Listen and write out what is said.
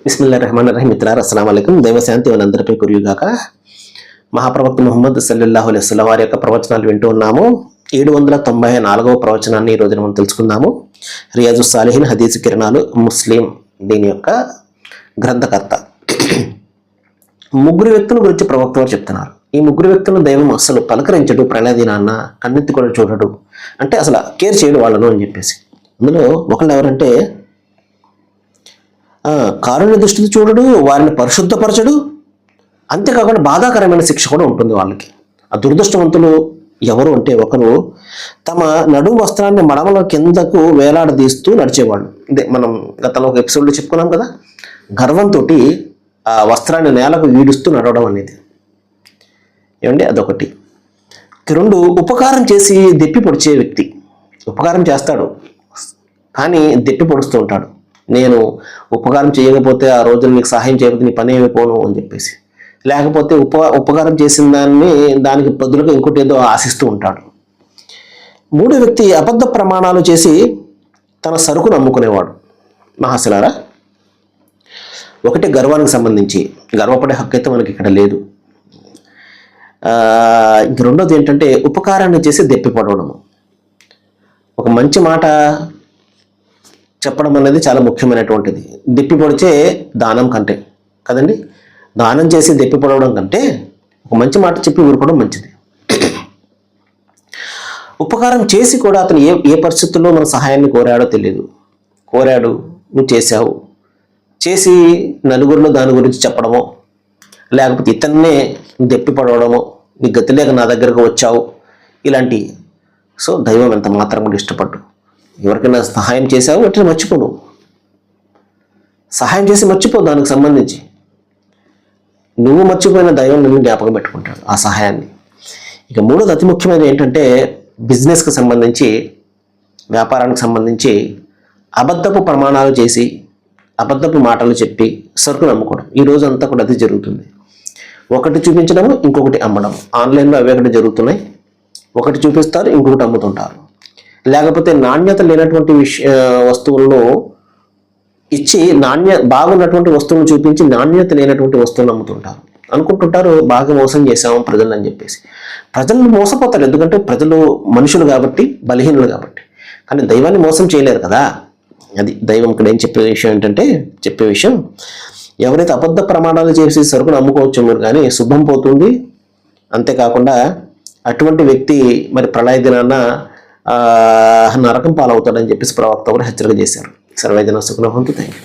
బిస్మిల్లాహిర్రహమానిర్రహీం. మిత్రులారా, అస్సలాము అలైకుం. దైవశాంతి మనందరిపై కురియుగాక. మహాప్రవక్త ముహమ్మద్ సల్లల్లాహు అలైహి వసల్లం వారి యొక్క ప్రవచనాలు వింటూ ఉన్నాము. 794వ ప్రవచనాన్ని ఈ రోజున మనం తెలుసుకుందాము. రియాజుస్ సాలిహీన్ హదీసు కిరణాలు ముస్లిం దీని యొక్క గ్రంథకర్త. ముగ్గురు వ్యక్తుల గురించి ప్రవక్త వారు చెప్తున్నారు. ఈ ముగ్గురు వ్యక్తులను దైవం అస్సలు పలకరించడు, ప్రళయ దినాన్న కన్నెత్తి కూడా చూడడు, అంటే అసలు కేర్ చేయడు వాళ్ళను అని చెప్పేసి. అందులో ఒకళ్ళు ఎవరంటే, కారుణ్య దృష్టితో చూడడు, వారిని పరిశుద్ధపరచడు, అంతేకాకుండా బాధాకరమైన శిక్ష కూడా ఉంటుంది వాళ్ళకి. ఆ దురదృష్టవంతులు ఎవరు అంటే, ఒకరు తమ నడుము వస్త్రాన్ని మడమల కిందకు వేలాడదీస్తూ నడిచేవాళ్ళు. ఇదే మనం గతంలో ఒక ఎపిసోడ్లో చెప్పుకున్నాం కదా, గర్వంతో ఆ వస్త్రాన్ని నేలకు ఈడుస్తూ నడవడం అనేది. ఏమండి, అదొకటి. రెండు, ఉపకారం చేసి దెప్పి పొడిచే వ్యక్తి. ఉపకారం చేస్తాడు కానీ దెప్పి పొడుస్తూ ఉంటాడు. నేను ఉపకారం చేయకపోతే, ఆ రోజున నీకు సహాయం చేయకపోతే నీ పని ఏమైపోను అని చెప్పేసి, లేకపోతే ఉపకారం చేసిన దానికి బదులుగా ఇంకోటి ఏదో ఆశిస్తూ ఉంటాడు. మూడో వ్యక్తి అబద్ధ ప్రమాణాలు చేసి తన సరుకును అమ్ముకునేవాడు. మహాశిలారా, ఒకటి గర్వానికి సంబంధించి, గర్వపడే హక్కు అయితే మనకి ఇక్కడ లేదు. ఇంక రెండోది ఏంటంటే, ఉపకారాన్ని చేసి దెప్పిపడవడము. ఒక మంచి మాట చెప్పడం అనేది చాలా ముఖ్యమైనటువంటిది. దెప్పి పొడిచే దానం కంటే కదండి, దానం చేసి దెప్పి పొడవడం కంటే ఒక మంచి మాట చెప్పి ఊరుకోవడం మంచిది. ఉపకారం చేసి కూడా అతను ఏ పరిస్థితుల్లో మన సహాయాన్ని కోరాడో తెలియదు. కోరాడు, నువ్వు చేశావు, చేసి నలుగురిలో దాని గురించి చెప్పడమో, లేకపోతే ఇతన్నే దెప్పి పడవడమో, నీ గతి లేక నా దగ్గరకు వచ్చావు, ఇలాంటి. సో దైవం ఎంత మాత్రం కూడా ఇష్టపడ్డు. ఎవరికైనా సహాయం చేసావు అంటే మర్చిపోను, సహాయం చేసి మర్చిపో. దానికి సంబంధించి నువ్వు మర్చిపోయిన దైవం నిన్ను జ్ఞాపకం పెట్టుకుంటాడు ఆ సహాయాన్ని. ఇక మూడోది అతి ముఖ్యమైనది ఏంటంటే, బిజినెస్కి సంబంధించి, వ్యాపారానికి సంబంధించి అబద్ధపు ప్రమాణాలు చేసి అబద్ధపు మాటలు చెప్పి సరుకును అమ్ముకోవడం. ఈ రోజు అంతా కూడా అది జరుగుతుంది. ఒకటి చూపించడము, ఇంకొకటి అమ్మడం. ఆన్లైన్లో అవే ఒకటి జరుగుతున్నాయి. ఒకటి చూపిస్తారు, ఇంకొకటి అమ్ముతుంటారు. లేకపోతే నాణ్యత లేనటువంటి వస్తువులను ఇచ్చి బాగున్నటువంటి వస్తువులను చూపించి నాణ్యత లేనటువంటి వస్తువులను అమ్ముతుంటారు. అనుకుంటుంటారు బాగా మోసం చేశాము ప్రజలు అని చెప్పేసి. ప్రజలు మోసపోతారు, ఎందుకంటే ప్రజలు మనుషులు కాబట్టి, బలహీనులు కాబట్టి. కానీ దైవాన్ని మోసం చేయలేరు కదా. అది దైవం ఇక్కడ ఏం చెప్పే విషయం ఎవరైతే అబద్ధ ప్రమాణాలు చేసి సరుకును అమ్ముకోవచ్చు మీరు, కానీ శుభం పోతుంది. అంతేకాకుండా అటువంటి వ్యక్తి మరి ప్రళయ దినాన్న నరకం పాలవుతాడని చెప్పేసి ప్రవక్త కూడా హెచ్చరిక చేశారు. సర్వేజన సుఖనోహంతు. Thank you.